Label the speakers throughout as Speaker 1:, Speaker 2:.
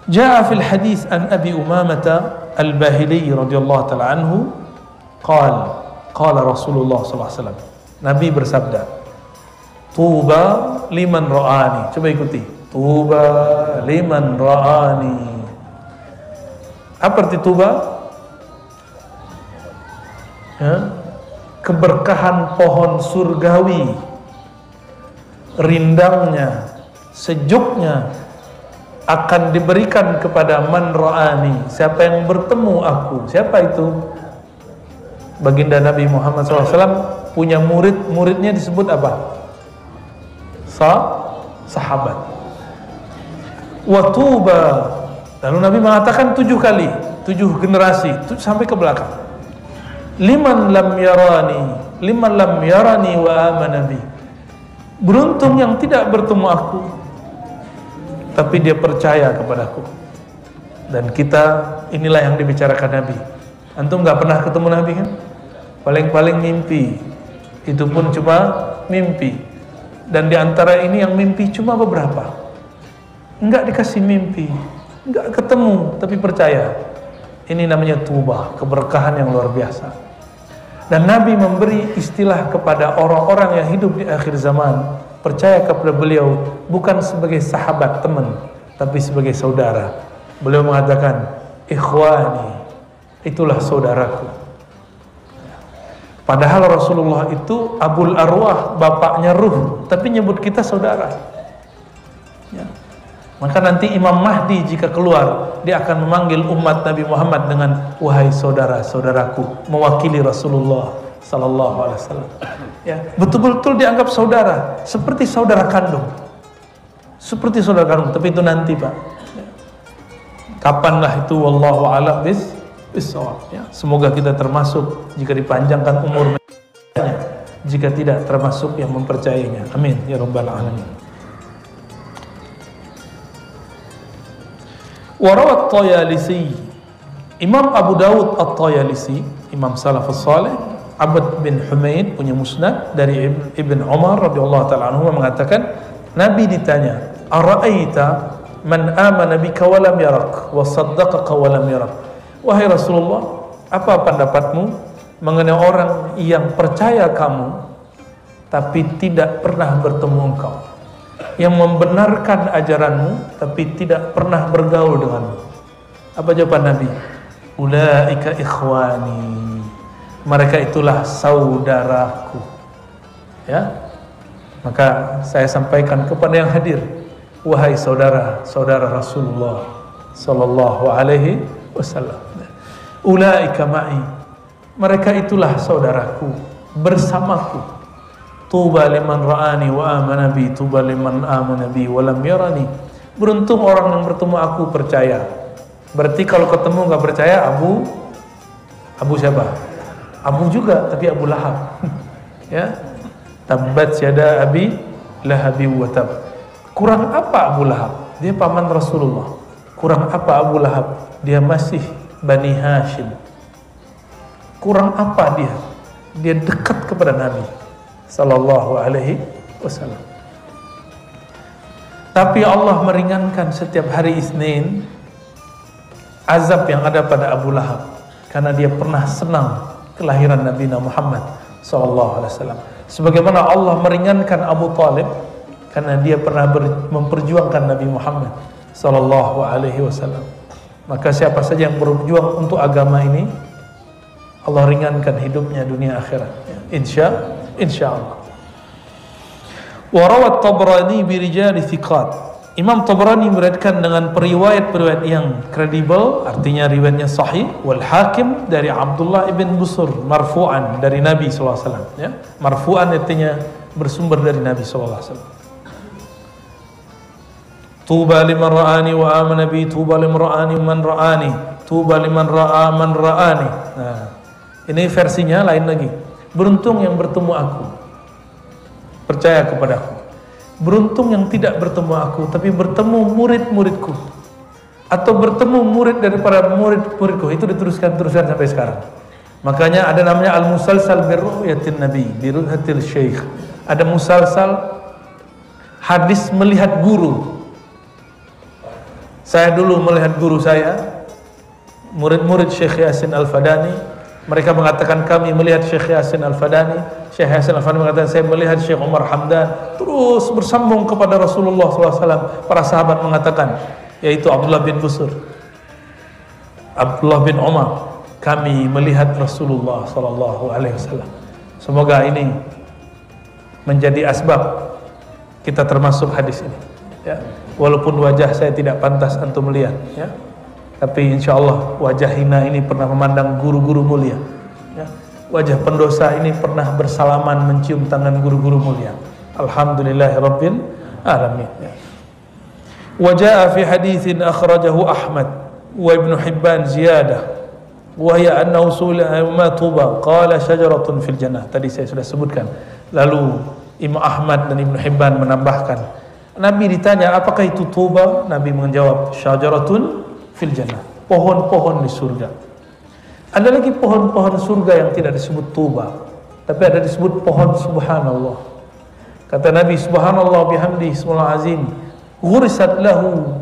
Speaker 1: Jaa fil hadis an Abi Umamah Al-Bahili radhiyallahu ta'ala anhu qala Rasulullah sallallahu alaihi wasallam. Nabi bersabda, "Tuba liman ra'ani." Coba ikuti. Tuba liman ra'ani. Apa arti tuba? Ya, keberkahan pohon surgawi, rindangnya, sejuknya akan diberikan kepada man ra'ani, siapa yang bertemu aku. Siapa itu? Baginda Nabi Muhammad SAW punya muridnya disebut apa? Sahabat. Wa tuba. Lalu Nabi mengatakan 7 kali, 7 generasi, sampai ke belakang. Liman lam yarani wa amana bi. Beruntung yang tidak bertemu aku, tapi dia percaya kepadaku. Dan kita, inilah yang dibicarakan Nabi. Antum gak pernah ketemu Nabi kan? Paling-paling mimpi. Itu pun cuma mimpi. Dan di antara ini yang mimpi cuma beberapa. Enggak dikasih mimpi, enggak ketemu, tapi percaya. Ini namanya tuba, keberkahan yang luar biasa. Dan Nabi memberi istilah kepada orang-orang yang hidup di akhir zaman, percaya kepada beliau bukan sebagai sahabat teman, tapi sebagai saudara. Beliau mengatakan, ikhwani, itulah saudaraku. Padahal Rasulullah itu Abul Arwah, bapaknya ruh, tapi nyebut kita saudara. Ya. Maka nanti Imam Mahdi jika keluar, dia akan memanggil umat Nabi Muhammad dengan wahai saudara-saudaraku, mewakili Rasulullah sallallahu alaihi wasallam. Ya, betul-betul dianggap saudara, seperti saudara kandung. Seperti saudara kandung, tapi itu nanti, Pak. Ya. Kapanlah itu wallahu a'lam bissawab. Ya. Semoga kita termasuk jika dipanjangkan umurnya, jika tidak termasuk yang mempercayainya. Amin ya rabbal alamin. Warawat Tayalisi, Imam Abu Dawud At-Tayalisi, Imam Salafus Saleh, Abd bin Humaid punya musnad dari Ibn Umar radhiyallahu ta'ala anhu mengatakan, Nabi ditanya, "Ara'aita man amana bika wa lam yarak wa saddaqaka wa lam yarak?" Wahai Rasulullah, apa pendapatmu mengenai orang yang percaya kamu tapi tidak pernah bertemu engkau, yang membenarkan ajaranmu tapi tidak pernah bergaul denganmu? Apa jawaban Nabi? Ulaika ikhwani, mereka itulah saudaraku. Ya, maka saya sampaikan kepada yang hadir, wahai saudara-saudara Rasulullah sallallahu alaihi wasallam, ulaika ma'i, mereka itulah saudaraku, bersamaku. Tuba liman ra'ani wa amana bi, tuba liman amana bi wa lam yarani. Beruntung orang yang bertemu aku percaya. Berarti kalau ketemu enggak percaya, Abu siapa? Abu juga, tapi Abu Lahab. Ya. Tabbat yada abi lahabi wa tab. Kurang apa Abu Lahab? Dia paman Rasulullah. Kurang apa Abu Lahab? Dia masih Bani Hashim. Kurang apa dia? Dia dekat kepada Nabi sallallahu alaihi wasallam. Tapi Allah meringankan setiap hari Isnin azab yang ada pada Abu Lahab, karena dia pernah senang kelahiran Nabi Muhammad sallallahu alaihi wasallam. Sebagaimana Allah meringankan Abu Talib karena dia pernah memperjuangkan Nabi Muhammad sallallahu alaihi wasallam. Maka siapa saja yang berjuang untuk agama ini, Allah ringankan hidupnya dunia akhirat. Insyaallah. Wa rawat Tabrani bi rijali thiqat. Imam Tabrani meriwayatkan dengan periwayat-periwayat yang kredibel, artinya riwayatnya sahih. Wal Hakim dari Abdullah ibn Busur marfu'an dari Nabi sallallahu alaihi wasallam, ya. Marfu'an artinya bersumber dari Nabi sallallahu alaihi wasallam. Tuba liman ra'ani wa amana bi, tuba liman ra'ani man ra'ani, tuba liman ra'a man ra'ani. Nah, ini versinya lain lagi. Beruntung yang bertemu aku, percaya kepadaku. Beruntung yang tidak bertemu aku, tapi bertemu murid-muridku, atau bertemu murid daripada murid-muridku. Itu diteruskan sampai sekarang. Makanya ada namanya al-musalsal birru'yatin nabi, birru'yatil syekh. Ada musalsal hadis melihat guru. Saya dulu melihat guru saya, murid-murid Syekh Yasin Al-Fadani, mereka mengatakan kami melihat Syekh Yasin Al-Fadani. Syekh Yasin Al-Fadani mengatakan saya melihat Syekh Umar Hamdan. Terus bersambung kepada Rasulullah SAW. Para sahabat mengatakan, yaitu Abdullah bin Busur, Abdullah bin Umar, kami melihat Rasulullah SAW. Semoga ini menjadi asbab kita termasuk hadis ini, ya. Walaupun wajah saya tidak pantas antum melihat, ya, tapi insya Allah wajah hina ini pernah memandang guru-guru mulia, ya. Wajah pendosa ini pernah bersalaman mencium tangan guru-guru mulia. Alhamdulillahirabbil alamin, ya. Wajah fi haditsin akhrajahu Ahmad wa Ibnu Hibban ziyadah wa hiya annahu su'ila ma tuba qala syajaratun fil jannah. Tadi saya sudah sebutkan. Lalu Imam Ahmad dan Ibnu Hibban menambahkan, Nabi ditanya apakah itu tuba, Nabi menjawab syajaratun fil jannah, pohon-pohon di surga. Ada lagi pohon-pohon surga yang tidak disebut tuba, tapi ada disebut pohon subhanallah. Kata Nabi, subhanallah bihamdi ismul azim, ghurisat lahu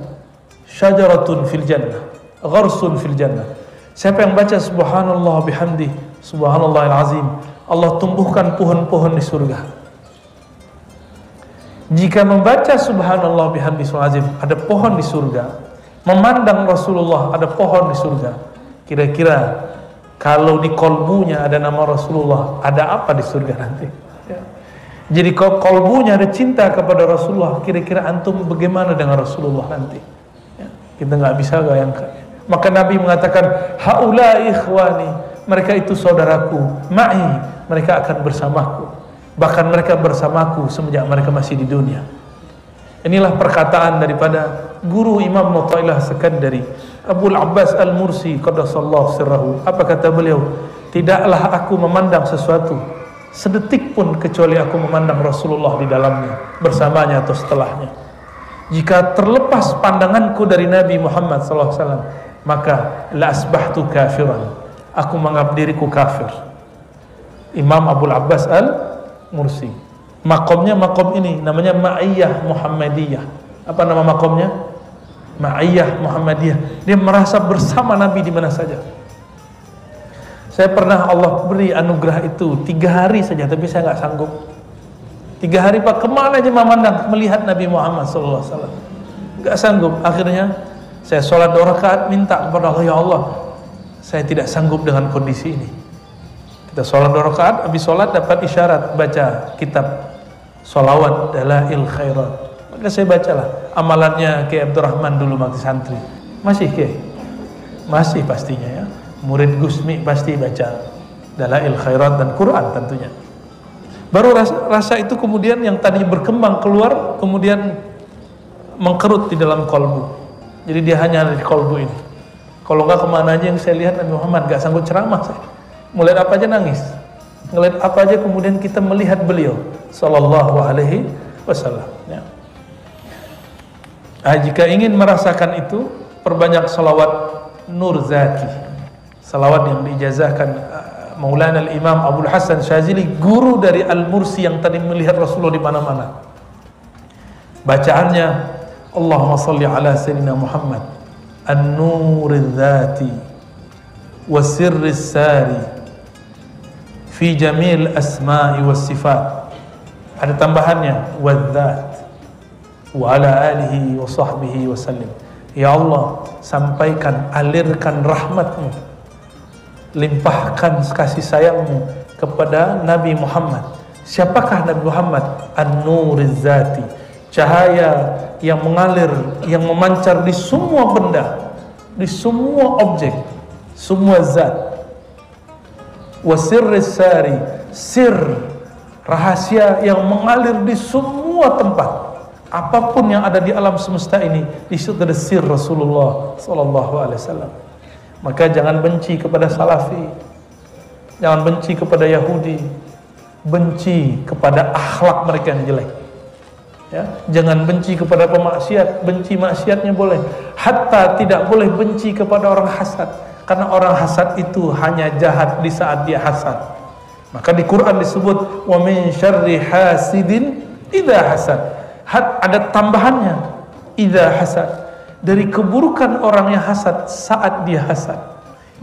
Speaker 1: syajaratun fil jannah, gharsun fil jannah. Siapa yang baca subhanallah bihamdi subhanallahil azim, Allah tumbuhkan pohon-pohon di surga. Jika membaca subhanallah bihamdi azim, ada pohon di surga. Memandang Rasulullah, ada pohon di surga. Kira-kira kalau di kolbunya ada nama Rasulullah, ada apa di surga nanti? Ya. Jadi kalau kolbunya ada cinta kepada Rasulullah, kira-kira antum bagaimana dengan Rasulullah nanti? Ya. Kita nggak bisa bayangkan. Maka Nabi mengatakan, haula ikhwani, mereka itu saudaraku, ma'i, mereka akan bersamaku. Bahkan mereka bersamaku semenjak mereka masih di dunia. Inilah perkataan daripada guru Imam Mu'ta'ilah Sekandari, Abul Abbas Al-Mursi qaddasallahu sirrahu. Apa kata beliau? Tidaklah aku memandang sesuatu sedetik pun kecuali aku memandang Rasulullah di dalamnya, bersamanya atau setelahnya. Jika terlepas pandanganku dari Nabi Muhammad SAW, maka la asbahtu kafiran, aku menganggap diriku kafir. Imam Abul Abbas Al-Mursi, makomnya makom ini namanya Ma'iyah Muhammadiyah. Apa nama makomnya? Ma'iyah Muhammadiyah. Dia merasa bersama Nabi di mana saja. Saya pernah Allah beri anugerah itu 3 hari saja, tapi saya nggak sanggup. 3 hari Pak, kemana aja memandang, melihat Nabi Muhammad SAW. Nggak sanggup. Akhirnya saya sholat 2 rakaat, minta kepada Allah, ya Allah, saya tidak sanggup dengan kondisi ini. Kita sholat 2 rakaat, habis sholat dapat isyarat baca kitab Sholawat Dalail Khairat. Maka saya bacalah amalannya Kiai Abdurrahman dulu waktu santri. Masih Kiai? Masih pastinya ya. Murid Gusmi pasti baca Dalail Khairat dan Quran tentunya. Baru rasa itu kemudian yang tadi berkembang keluar, kemudian mengkerut di dalam kolbu. Jadi dia hanya ada di kolbu ini. Kalau enggak kemana aja yang saya lihat Nabi Muhammad, gak sanggup ceramah saya. Melihat apa aja nangis, ngelihat apa aja kemudian kita melihat beliau sallallahu alaihi wasallam, ya. Jika ingin merasakan itu, perbanyak salawat Nur Zaki, salawat yang diijazahkan Maulana Al-Imam Abdul Hasan Syazili, guru dari Al-Mursi yang tadi melihat Rasulullah di mana-mana. Bacaannya, Allahumma salli ala Sayyidina Muhammad An-Nuriz Zati wa Sirris Sari fi jamil asma'i was sifat. Ada tambahannya, wadzat wa ala alihi wa sahbihi wa sallim. Ya Allah, sampaikan, alirkan rahmatmu, limpahkan kasih sayangmu kepada Nabi Muhammad. Siapakah Nabi Muhammad? An-Nuriz Zati, cahaya yang mengalir, yang memancar di semua benda, di semua objek, semua zat. Wasirris sari, sir, rahasia yang mengalir di semua tempat. Apapun yang ada di alam semesta ini, di situ ada sir Rasulullah sallallahu alaihi wasallam. Maka jangan benci kepada Salafi, jangan benci kepada Yahudi, benci kepada akhlak mereka yang jelek. Ya, jangan benci kepada pemaksiat, benci maksiatnya boleh. Hatta tidak boleh benci kepada orang hasad. Karena orang hasad itu hanya jahat di saat dia hasad. Maka di Quran disebut wa min syarri hasidin idza hasad. Ada tambahannya idza hasad. dari keburukan orang yang hasad saat dia hasad.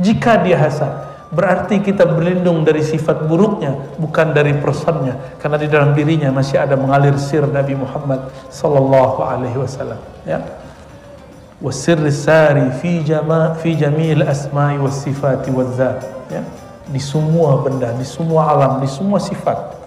Speaker 1: Jika dia hasad, berarti kita berlindung dari sifat buruknya, bukan dari personnya, karena di dalam dirinya masih ada mengalir sir Nabi Muhammad sallallahu alaihi wasallam, ya. Wasirri sari fi jamil asma'i was sifati waz zat, ya. Di semua benda, di semua alam, di semua sifat.